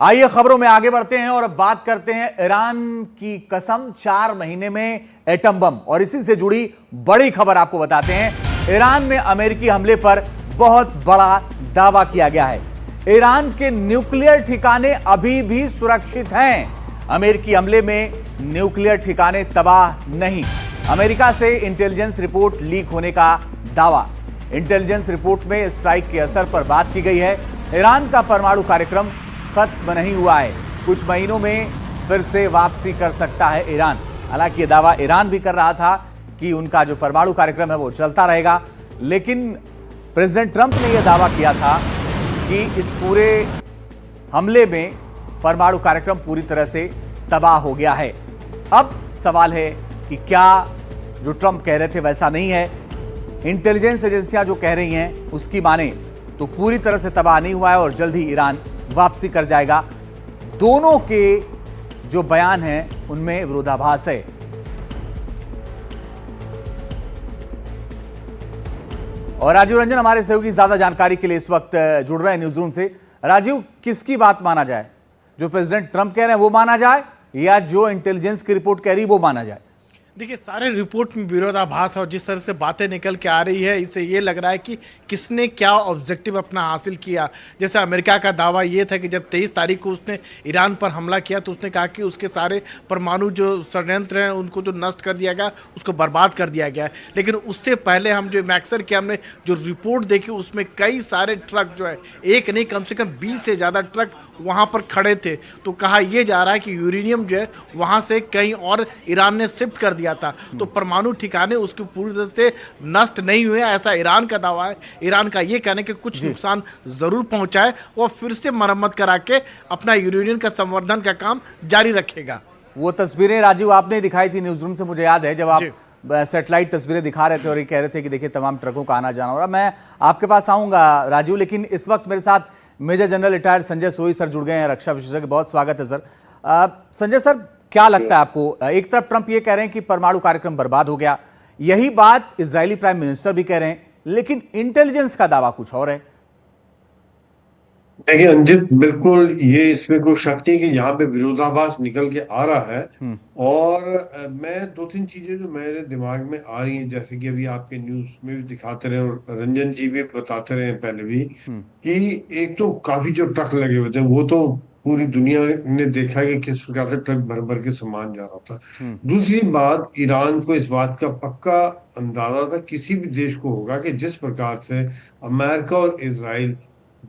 आइए खबरों में आगे बढ़ते हैं और अब बात करते हैं ईरान की कसम 4 महीने में एटम बम। और इसी से जुड़ी बड़ी खबर आपको बताते हैं। ईरान में अमेरिकी हमले पर बहुत बड़ा दावा किया गया है। ईरान के न्यूक्लियर ठिकाने अभी भी सुरक्षित हैं। अमेरिकी हमले में न्यूक्लियर ठिकाने तबाह नहीं। अमेरिका से इंटेलिजेंस रिपोर्ट लीक होने का दावा। इंटेलिजेंस रिपोर्ट में स्ट्राइक के असर पर बात की गई है। ईरान का परमाणु कार्यक्रम खत्म नहीं हुआ है, कुछ महीनों में फिर से वापसी कर सकता है ईरान। हालांकि यह दावा ईरान भी कर रहा था कि उनका जो परमाणु कार्यक्रम है वो चलता रहेगा, लेकिन प्रेसिडेंट ट्रंप ने यह दावा किया था कि इस पूरे हमले में परमाणु कार्यक्रम पूरी तरह से तबाह हो गया है। अब सवाल है कि क्या जो ट्रंप कह रहे थे वैसा नहीं है। इंटेलिजेंस एजेंसियां जो कह रही हैं उसकी माने तो पूरी तरह से तबाह नहीं हुआ है और जल्द ही ईरान वापसी कर जाएगा। दोनों के जो बयान हैं उनमें विरोधाभास है। और राजीव रंजन हमारे सहयोगी ज्यादा जानकारी के लिए इस वक्त जुड़ रहे हैं न्यूज रूम से। राजीव, किसकी बात माना जाए? जो प्रेसिडेंट ट्रंप कह रहे हैं वो माना जाए या जो इंटेलिजेंस की रिपोर्ट कह रही है वो माना जाए? देखिए, सारे रिपोर्ट में विरोधाभास और जिस तरह से बातें निकल के आ रही है, इससे ये लग रहा है कि किसने क्या ऑब्जेक्टिव अपना हासिल किया। जैसे अमेरिका का दावा ये था कि जब 23 तारीख को उसने ईरान पर हमला किया तो उसने कहा कि उसके सारे परमाणु जो षड्यंत्र हैं उनको जो नष्ट कर दिया गया, उसको बर्बाद कर दिया गया है। लेकिन उससे पहले हम जो मैक्सर की हमने जो रिपोर्ट देखी उसमें कई सारे ट्रक जो है, एक नहीं कम से कम 20 से ज़्यादा ट्रक वहाँ पर खड़े थे। तो कहा यह जा रहा है कि यूरेनियम जो है वहाँ से कहीं और ईरान ने शिफ्ट कर दिया था। तो परमाणु ठिकाने उसके पूरी तरह से नष्ट नहीं हुए, ऐसा ईरान का दावा है। ईरान का यह कहना है कि कुछ नुकसान जरूर पहुंचा है, वो फिर से मरम्मत करा के अपना यूरेनियम का संवर्धन का काम जारी रखेगा। वो तस्वीरें राजीव आपने दिखाई थी न्यूज रूम से, मुझे याद है, जब आप सैटेलाइट तस्वीरें दिखा रहे थे और ये कह रहे थे कि देखिए तमाम ट्रकों का आना जाना हो रहा। मैं आपके पास आऊंगा राजीव, लेकिन इस वक्त मेरे साथ मेजर जनरल रिटायर्ड संजय सोई सर जुड़ गए हैं, रक्षा विशेषज्ञ। बहुत स्वागत है सर। संजय सर, क्या लगता है आपको? एक तरफ ट्रंप ये कह रहे हैं कि परमाणु कार्यक्रम बर्बाद हो गया, यही बात इजरायली प्राइम मिनिस्टर भी कह रहे हैं, लेकिन इंटेलिजेंस का दावा कुछ और है। देखिए अंजित, बिल्कुल ये इसमें कोई शक नहीं कि यहाँ पे विरोधाभास निकल के आ रहा है। और मैं 2-3 चीजें जो मेरे दिमाग में आ रही हैं, जैसे कि अभी आपके न्यूज में भी दिखाते रहे और रंजन जी भी बताते रहे पहले भी, कि एक तो काफी जो ट्रक लगे हुए थे वो तो पूरी दुनिया ने देखा कि किस प्रकार से ट्रक भर भर के सामान जा रहा था। दूसरी बात, ईरान को इस बात का पक्का अंदाजा था, किसी भी देश को होगा, कि जिस प्रकार से अमेरिका और इजराइल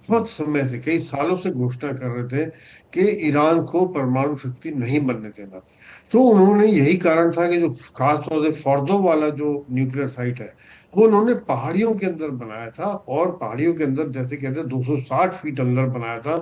बहुत समय से, कई सालों से घोषणा कर रहे थे कि ईरान को परमाणु शक्ति नहीं बनने देना। तो उन्होंने, यही कारण था कि जो खास तौर से फॉर्दो वाला जो न्यूक्लियर साइट है वो उन्होंने पहाड़ियों के अंदर बनाया था। और पहाड़ियों के अंदर, जैसे कहते हैं, 260 फीट अंदर बनाया था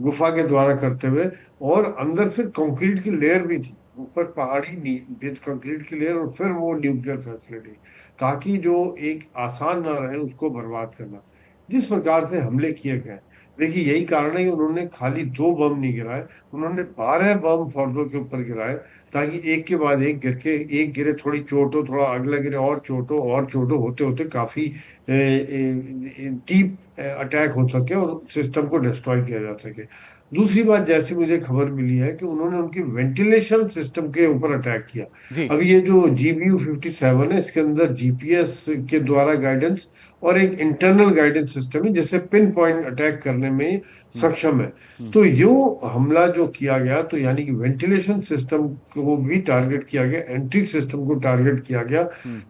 गुफा के द्वारा करते हुए। और अंदर फिर कंक्रीट की लेयर भी थी, ऊपर पहाड़ी कंक्रीट की लेयर, और फिर वो न्यूक्लियर फैसिलिटी, ताकि जो एक आसान ना रहे उसको बर्बाद करना। जिस प्रकार से हमले किए गए, देखिए यही कारण है कि उन्होंने खाली 2 बम नहीं गिराए, उन्होंने 12 बम फॉर्दो के ऊपर गिराए, ताकि एक के बाद एक गिर के, एक गिरे थोड़ी चोट हो, थोड़ा अगला गिरे और चोट हो, और चोट हो, होते होते काफी डीप अटैक हो सके और सिस्टम को डिस्ट्रॉय किया जा सके। दूसरी बात, जैसे मुझे खबर मिली है कि उन्होंने उनकी वेंटिलेशन सिस्टम के ऊपर अटैक किया। अब ये जो GBU-57 है, इसके अंदर GPS के द्वारा गाइडेंस और एक इंटरनल गाइडेंस सिस्टम है, जिससे पिन पॉइंट अटैक करने में सक्षम है। तो यो हमला जो किया गया, तो यानी कि वेंटिलेशन सिस्टम को भी टारगेट किया गया, एंट्री सिस्टम को टारगेट किया गया।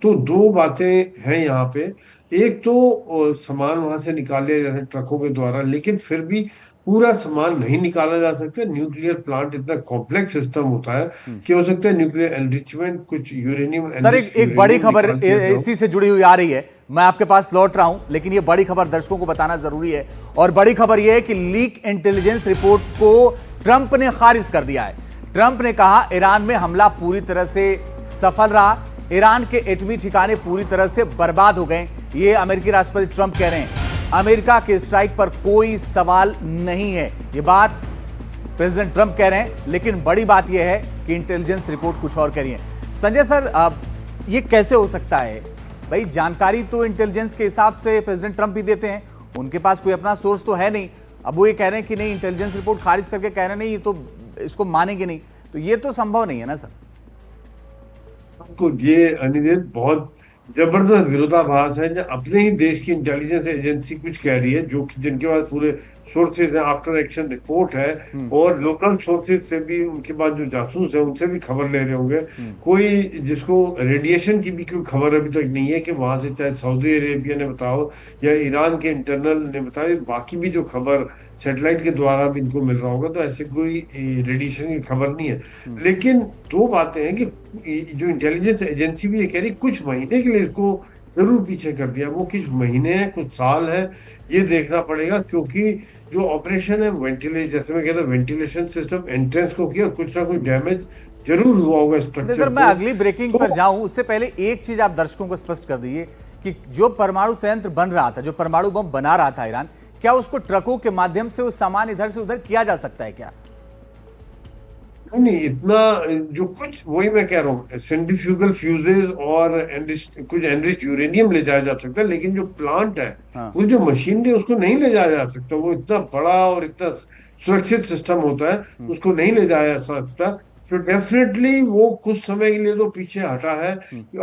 तो 2 बातें हैं यहाँ पे। एक तो सामान वहां से निकाले जाते ट्रकों के द्वारा, लेकिन फिर भी पूरा सामान नहीं निकाला जा सकता। न्यूक्लियर प्लांट इतना कॉम्प्लेक्स सिस्टम होता है कि हो सकता है न्यूक्लियर एनरिचमेंट, कुछ यूरेनियम। सर, एक बड़ी खबर इसी से जुड़ी हुई आ रही है, मैं आपके पास लौट रहा हूं, लेकिन ये बड़ी खबर दर्शकों को बताना जरूरी है। और बड़ी खबर यह है कि लीक इंटेलिजेंस रिपोर्ट को ट्रंप ने खारिज कर दिया है। ट्रंप ने कहा ईरान में हमला पूरी तरह से सफल रहा, ईरान के एटमी ठिकाने पूरी तरह से बर्बाद हो गए। ये अमेरिकी राष्ट्रपति ट्रंप कह रहे हैं। अमेरिका के स्ट्राइक पर कोई सवाल नहीं है, ये बात प्रेसिडेंट ट्रंप कह रहे हैं, लेकिन बड़ी बात यह है कि इंटेलिजेंस रिपोर्ट कुछ और कह रही है। संजय सर, ये कैसे हो सकता है? भाई, जानकारी तो इंटेलिजेंस के हिसाब से प्रेसिडेंट ट्रंप भी देते हैं, उनके पास कोई अपना सोर्स तो है नहीं, अब वो ये कह रहे हैं कि नहीं, इंटेलिजेंस रिपोर्ट खारिज करके कह रहे हैं नहीं, ये तो इसको मानेंगे नहीं, तो ये तो संभव नहीं है ना सर। आपको ये अनिरुद्ध बहुत जबरदस्त विरोधाभास है, जब अपने ही देश की इंटेलिजेंस एजेंसी कुछ कह रही है, जो कि जिनके पास पूरे सोर्सेज है, आफ्टर एक्शन रिपोर्ट है, और लोकल सोर्सेज से भी, उनके पास जो जासूस है उनसे भी खबर ले रहे होंगे। कोई जिसको रेडिएशन की भी कोई खबर अभी तक नहीं है कि वहां से, चाहे सऊदी अरेबिया ने बताओ या ईरान के इंटरनल ने बताओ, बाकी भी जो खबर सैटेलाइट के द्वारा भी इनको मिल रहा होगा, तो ऐसे कोई रेडिएशन की खबर नहीं है। लेकिन दो बातें हैं कि जो इंटेलिजेंस एजेंसी भी ये कह रही कुछ महीने के लिए इसको जरूर पीछे कर दिया। वो कुछ महीने हैं, कुछ साल है, ये देखना पड़ेगा, क्योंकि जो ऑपरेशन है वेंटिलेशन, जैसे मैं कहता वेंटिलेशन सिस्टम एंट्रेंस को किया, कुछ ना कुछ डैमेज जरूर हुआ होगा स्ट्रक्चर अगर मैं को। अगली ब्रेकिंग पर जाऊं उससे पहले एक चीज आप दर्शकों को स्पष्ट कर दीजिए कि जो परमाणु संयंत्र बन रहा था, जो परमाणु बम बना रहा था ईरान, क्या उसको ट्रकों के माध्यम से वो सामान इधर से उधर किया जा सकता है क्या? नहीं नहीं, इतना जो कुछ, वही मैं कह रहा हूँ, सेंट्रीफ्यूगल फ्यूजेस और कुछ एनरिच यूरेनियम ले जाया जा सकता है, लेकिन जो प्लांट है, हाँ। वो जो मशीनरी, उसको नहीं ले जाया जा सकता। वो इतना बड़ा और इतना सुरक्षित सिस्टम होता है, उसको नहीं ले जाया जा सकता। तो डेफिनेटली वो कुछ समय के लिए तो पीछे हटा है।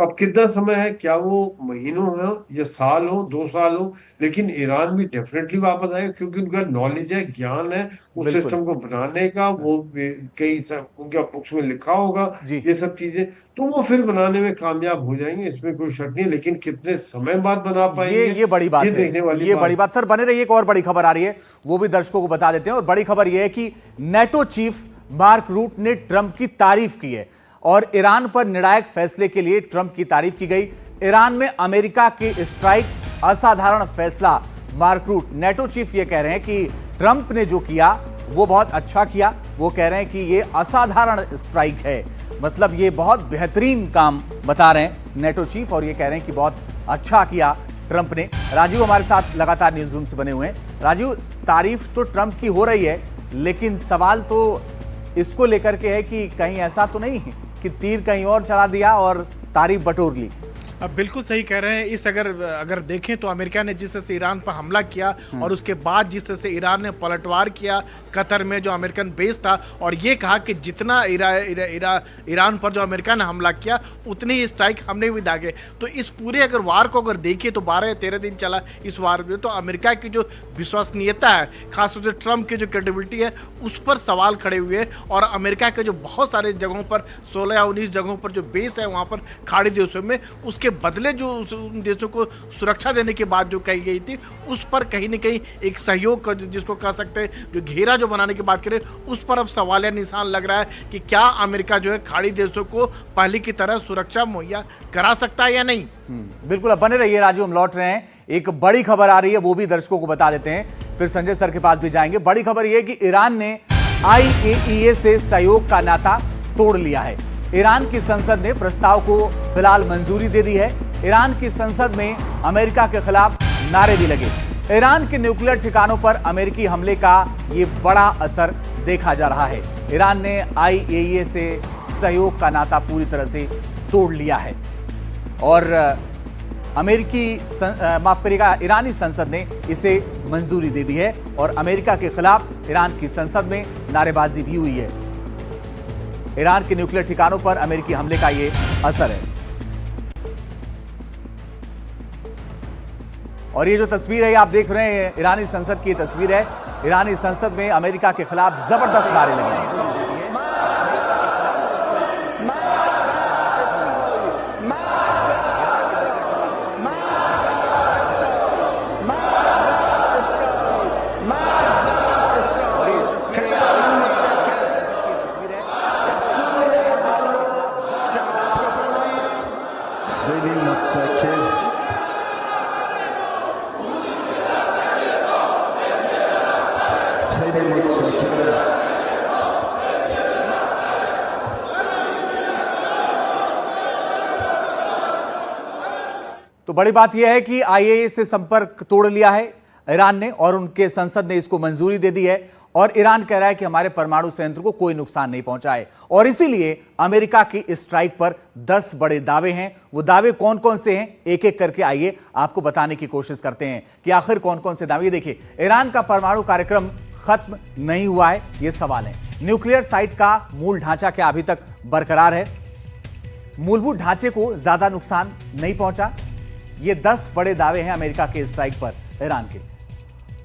अब कितना समय है, क्या वो महीनों हो या साल हो, 2 साल हो, लेकिन ईरान भी डेफिनेटली वापस आएगा, क्योंकि उनका नॉलेज है, ज्ञान है उस बिल्कुल। सिस्टम को बनाने का। वो कई उनके बुक्स में लिखा होगा जी। ये सब चीजें, तो वो फिर बनाने में कामयाब हो जाएंगे, इसमें कोई शक नहीं। लेकिन कितने समय बाद बना पाएंगे, ये बड़ी बात ये है, देखने वाली ये बात बड़ी बात। सर बने रहिए, एक और बड़ी खबर आ रही है, वो भी दर्शकों को बता देते हैं। और बड़ी खबर यह है कि नेटो चीफ मार्क रूट ने ट्रंप की तारीफ की है और ईरान पर निर्णायक फैसले के लिए ट्रंप की तारीफ की गई। ईरान में अमेरिका के स्ट्राइक असाधारण फैसला। मार्क रूट, नेटो चीफ, ये कह रहे हैं कि ट्रंप ने जो किया वो बहुत अच्छा किया। वो कह रहे हैं कि ये असाधारण स्ट्राइक है, मतलब ये बहुत बेहतरीन काम बता रहे हैं नेटो चीफ, और ये कह रहे हैं कि बहुत अच्छा किया ट्रंप ने। राजीव हमारे साथ लगातार न्यूज रूम से बने हुए हैं। राजीव, तारीफ तो ट्रंप की हो रही है, लेकिन सवाल तो इसको लेकर के है कि कहीं ऐसा तो नहीं कि तीर कहीं और चला दिया और तारीफ बटोर ली। अब बिल्कुल सही कह रहे हैं। इस अगर देखें तो अमेरिका ने जिस तरह से ईरान पर हमला किया और उसके बाद जिस तरह से ईरान ने पलटवार किया कतर में जो अमेरिकन बेस था, और ये कहा कि जितना ईरान पर जो अमेरिका ने हमला किया उतनी ही स्ट्राइक हमने भी दागे। तो इस पूरे अगर वार को अगर देखिए तो 12 या 13 दिन चला इस वार में, तो अमेरिका की जो विश्वसनीयता है, खासतौर से ट्रंप की जो क्रेडिबिलिटी है, उस पर सवाल खड़े हुए। और अमेरिका के जो बहुत सारे जगहों पर 16 या 19 जगहों पर जो बेस है वहाँ पर खाड़ी देशों में, उसके बदले जो उन देशों को सुरक्षा देने के बाद जो कही गई थी, उस पर कहीं न कहीं एक सहयोग का, जिसको कह सकते हैं, जो घेरा जो बनाने की बात करें, उस पर अब सवालिया निशान लग रहा है कि क्या अमेरिका जो है खाड़ी देशों को पहले की तरह सुरक्षा मुहैया करा सकता है या नहीं। बिल्कुल, अब बने रहिए राजू, हम लौट रहे हैं। एक बड़ी खबर आ रही है, वो भी दर्शकों को बता देते हैं, फिर संजय सर के पास भी जाएंगे। बड़ी खबर यह है कि ईरान ने IAEA से सहयोग का नाता तोड़ लिया है। ईरान की संसद ने प्रस्ताव को फिलहाल मंजूरी दे दी है। ईरान की संसद में अमेरिका के खिलाफ नारे भी लगे। ईरान के न्यूक्लियर ठिकानों पर अमेरिकी हमले का ये बड़ा असर देखा जा रहा है। ईरान ने IAEA से सहयोग का नाता पूरी तरह से तोड़ लिया है और माफ करिएगा, ईरानी संसद ने इसे मंजूरी दे दी है और अमेरिका के खिलाफ ईरान की संसद में नारेबाजी भी हुई है। ईरान के न्यूक्लियर ठिकानों पर अमेरिकी हमले का ये असर है। और ये जो तस्वीर है, आप देख रहे हैं, ईरानी संसद की तस्वीर है। ईरानी संसद में अमेरिका के खिलाफ जबरदस्त नारे लगे हैं। तो बड़ी बात यह है कि IAEA से संपर्क तोड़ लिया है ईरान ने और उनके संसद ने इसको मंजूरी दे दी है और ईरान कह रहा है कि हमारे परमाणु संयंत्र को कोई नुकसान नहीं पहुंचा है। और इसीलिए अमेरिका की इस स्ट्राइक पर 10 बड़े दावे हैं। वो दावे कौन कौन से हैं, एक एक करके आइए आपको बताने की कोशिश करते हैं कि आखिर कौन कौन से दावे। देखिए, ईरान का परमाणु कार्यक्रम खत्म नहीं हुआ है, यह सवाल है। न्यूक्लियर साइट का मूल ढांचा क्या अभी तक बरकरार है? मूलभूत ढांचे को ज्यादा नुकसान नहीं पहुंचा। ये 10 बड़े दावे हैं अमेरिका के स्ट्राइक पर ईरान के।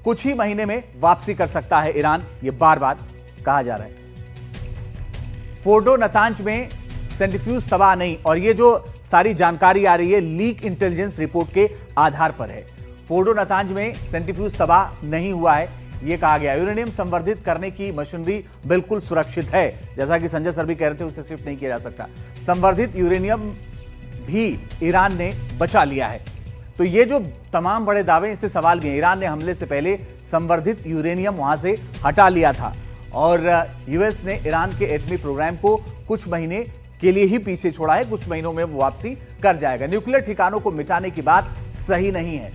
कुछ ही महीने में वापसी कर सकता है ईरान, ये बार बार कहा जा रहा है। फोर्डो नतांज में सेंट्रीफ्यूज तबाह नहीं, और ये जो सारी जानकारी आ रही है लीक इंटेलिजेंस रिपोर्ट के आधार पर है। फोर्डो नतांज में सेंट्रीफ्यूज तबाह नहीं हुआ है, यह कहा गया। यूरेनियम संवर्धित करने की मशीनरी बिल्कुल सुरक्षित है, जैसा कि संजय सर भी कह रहे थे, उसे शिफ्ट नहीं किया जा सकता। संवर्धित यूरेनियम भी ईरान ने बचा लिया है। तो ये जो तमाम बड़े दावे, इससे सवाल भी है। ईरान ने हमले से पहले संवर्धित यूरेनियम वहां से हटा लिया था, और यूएस ने ईरान के एटमी प्रोग्राम को कुछ महीने के लिए ही पीछे छोड़ा है। कुछ महीनों में वो वापसी कर जाएगा। न्यूक्लियर ठिकानों को मिटाने की बात सही नहीं है,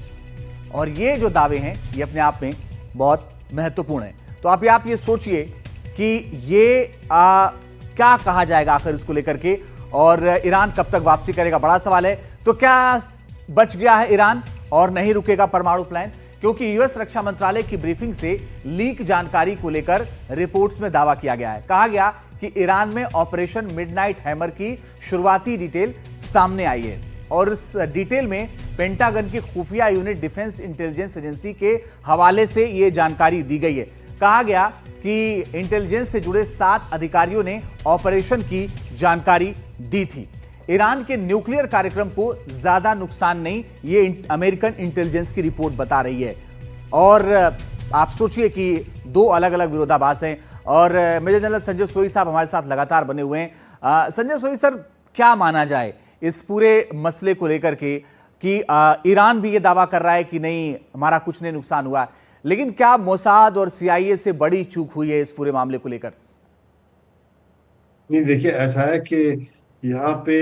और ये जो दावे हैं ये अपने आप में बहुत महत्वपूर्ण है। तो आप ये सोचिए कि ये क्या कहा जाएगा आखिर इसको लेकर के, और ईरान कब तक वापसी करेगा, बड़ा सवाल है। तो क्या बच गया है ईरान और नहीं रुकेगा परमाणु प्लान? क्योंकि यूएस रक्षा मंत्रालय की ब्रीफिंग से लीक जानकारी को लेकर रिपोर्ट्स में दावा किया गया है। कहा गया कि ईरान में ऑपरेशन मिडनाइट हैमर की शुरुआती डिटेल सामने आई है, और इस डिटेल में पेंटागन की खुफिया यूनिट डिफेंस इंटेलिजेंस एजेंसी के हवाले से यह जानकारी दी गई है। कहा गया कि इंटेलिजेंस से जुड़े 7 अधिकारियों ने ऑपरेशन की जानकारी दी थी। ईरान के न्यूक्लियर कार्यक्रम को ज्यादा नुकसान नहीं, ये अमेरिकन इंटेलिजेंस की रिपोर्ट बता रही है। और आप सोचिए कि 2 अलग अलग विरोधाभास हैं, और मेजर जनरल संजय सोई साहब हमारे साथ लगातार बने हुए हैं। संजय सोई सर, क्या माना जाए इस पूरे मसले को लेकर के कि ईरान भी ये दावा कर रहा है कि नहीं, हमारा कुछ नहीं नुकसान हुआ, लेकिन क्या मोसाद और सीआईए से बड़ी चूक हुई है इस पूरे मामले को लेकर? नहीं, देखिए, ऐसा है कि यहाँ पे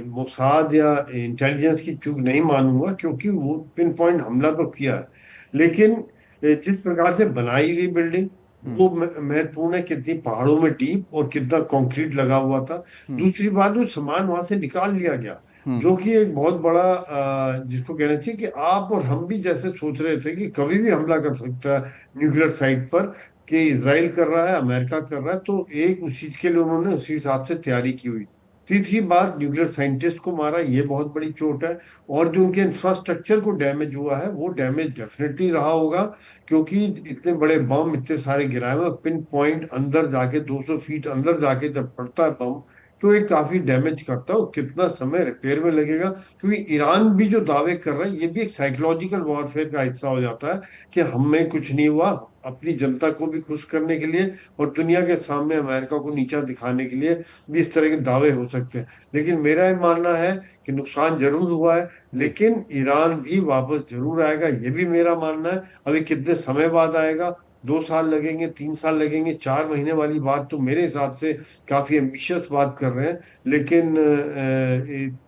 मोसाद या इंटेलिजेंस की चूक नहीं मानूंगा, क्योंकि वो पिन पॉइंट हमला तो किया है, लेकिन जिस प्रकार से बनाई गई बिल्डिंग वो महत्वपूर्ण है। कितनी पहाड़ों में डीप और कितना कंक्रीट लगा हुआ था। दूसरी बात, वो सामान वहां से निकाल लिया गया, जो कि एक बहुत बड़ा जिसको कहना चाहिए कि आप और हम भी जैसे सोच रहे थे कि कभी भी हमला कर सकता है न्यूक्लियर साइट पर, कि इजराइल कर रहा है, अमेरिका कर रहा है, तो एक उस चीज के लिए उन्होंने उसी हिसाब से तैयारी की हुई। तीसरी बात, न्यूक्लियर साइंटिस्ट को मारा, ये बहुत बड़ी चोट है। और जो उनके इंफ्रास्ट्रक्चर को डैमेज हुआ है, वो डैमेज डेफिनेटली रहा होगा, क्योंकि इतने बड़े बम इतने सारे गिराए हुए, पिन पॉइंट अंदर जाके 200 फीट अंदर जाके जब पड़ता है बम, तो ये काफी डैमेज करता है। और कितना समय रिपेयर में लगेगा, क्योंकि ईरान भी जो दावे कर रहा है, ये भी एक साइकोलॉजिकल वॉरफेयर का हिस्सा हो जाता है कि हमें कुछ नहीं हुआ, अपनी जनता को भी खुश करने के लिए और दुनिया के सामने अमेरिका को नीचा दिखाने के लिए भी इस तरह के दावे हो सकते हैं। लेकिन मेरा ये मानना है कि नुकसान जरूर हुआ है, लेकिन ईरान भी वापस जरूर आएगा, ये भी मेरा मानना है। अभी कितने समय बाद आएगा, 2 साल लगेंगे, 3 साल लगेंगे, 4 महीने वाली बात तो मेरे हिसाब से काफी एम्बिशियस बात कर रहे हैं, लेकिन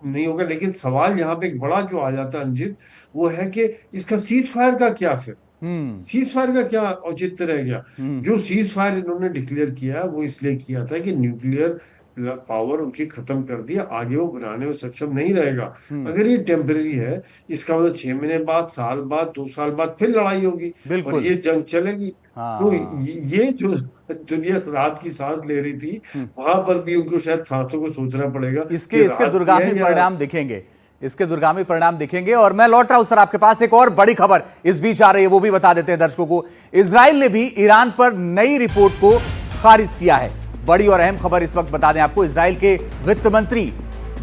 नहीं होगा। लेकिन सवाल यहाँ पे एक बड़ा जो आ जाता है अंजित, वो है कि इसका सीज फायर का क्या फिर, सीज फायर का क्या औचित्य रह गया? जो सीज फायर इन्होंने डिक्लेयर किया वो इसलिए किया था कि न्यूक्लियर पावर उनकी खत्म कर दिया, आगे वो बनाने में सक्षम नहीं रहेगा। अगर ये टेम्परेरी है, इसका मतलब 6 महीने बाद, साल बाद, 2 साल बाद फिर लड़ाई होगी और ये जंग चलेगी। तो ये जो दुनिया रात की सांस ले रही थी, वहां पर भी उनको शायद सांसों को सोचना पड़ेगा। इसके दुर्गामी परिणाम दिखेंगे, इसके दुर्गामी परिणाम दिखेंगे। और मैं लौट रहा हूं सर आपके पास, एक और बड़ी खबर इस बीच आ रही है, वो भी बता देते हैं दर्शकों को। इजराइल ने भी ईरान पर नई रिपोर्ट को खारिज किया है। बड़ी और अहम खबर इस वक्त बता दें आपको, इजराइल के वित्त मंत्री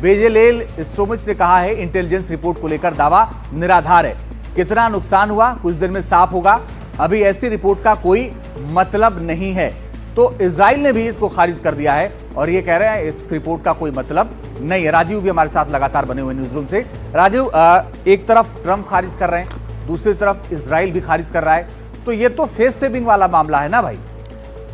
बेजेलेल स्ट्रोमिच ने कहा है इंटेलिजेंस रिपोर्ट को लेकर दावा निराधार है। कितना नुकसान हुआ कुछ दिन में साफ होगा, अभी ऐसी रिपोर्ट का कोई मतलब नहीं है। तो इजराइल ने भी इसको खारिज कर दिया है और ये कह रहे हैं इस रिपोर्ट का कोई मतलब नहीं है। राजीव भी हमारे साथ लगातार बने हुए न्यूज रूम से। राजीव, एक तरफ ट्रंप खारिज कर रहे हैं, दूसरी तरफ इजराइल भी खारिज कर रहा है, तो ये तो फेस सेविंग वाला मामला है ना भाई?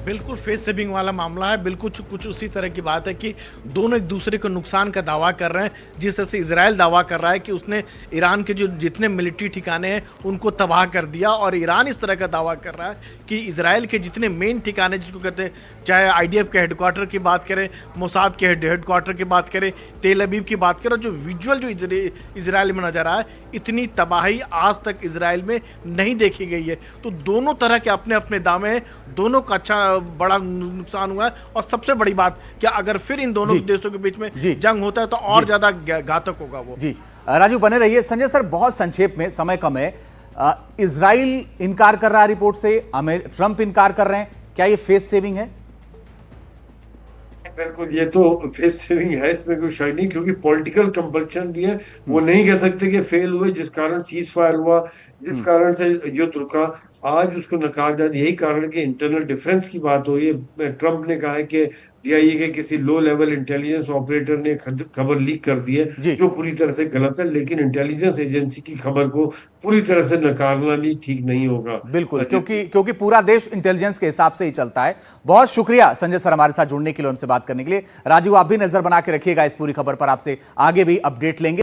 बिल्कुल फेस सेविंग वाला मामला है। बिल्कुल कुछ उसी तरह की बात है कि दोनों एक दूसरे को नुकसान का दावा कर रहे हैं। जिस तरह से इजराइल दावा कर रहा है कि उसने ईरान के जो जितने मिलिट्री ठिकाने हैं उनको तबाह कर दिया, और ईरान इस तरह का दावा कर रहा है कि इजराइल के जितने मेन ठिकाने जिसको कहते हैं, चाहे आईडीएफ के हेडक्वार्टर की बात करें, मोसाद के हेडक्वार्टर की बात करें, तेल अवीव की बात करें, जो विजुअल जो इजराइल में नजर आया, इतनी तबाही आज तक इजराइल में नहीं देखी गई है। तो दोनों तरह के अपने अपने दावे हैं, दोनों का अच्छा बड़ा नुकसान हुआ है। और सबसे बड़ी बात कि अगर फिर इन दोनों देशों के बीच में जंग होता है तो और ज्यादा घातक होगा वो। जी राजू बने रहिए। संजय सर, बहुत संक्षेप में, समय कम है, इजराइल इनकार कर रहा है रिपोर्ट से, ट्रंप इनकार कर रहे हैं, क्या ये फेस सेविंग है? बिल्कुल, ये तो फेस सेविंग है, इसमें कोई शक नहीं, क्योंकि पॉलिटिकल कंपल्शन भी है। वो नहीं कह सकते कि फेल हुए, जिस कारण सीज फायर हुआ, जिस कारण से युद्ध रुका, आज उसको नकार जाए। यही कारण है कि इंटरनल डिफरेंस की बात हो रही है। ट्रंप ने कहा है कि डीआईए के किसी लो लेवल इंटेलिजेंस ऑपरेटर ने खबर लीक कर दी है, जो पूरी तरह से गलत है। लेकिन इंटेलिजेंस एजेंसी की खबर को पूरी तरह से नकारना भी ठीक नहीं होगा। बिल्कुल, क्योंकि पूरा देश इंटेलिजेंस के हिसाब से ही चलता है। बहुत शुक्रिया संजय सर हमारे साथ जुड़ने के लिए, उनसे बात करने के लिए। राजू, आप भी नजर बना के रखिएगा इस पूरी खबर पर, आपसे आगे भी अपडेट लेंगे।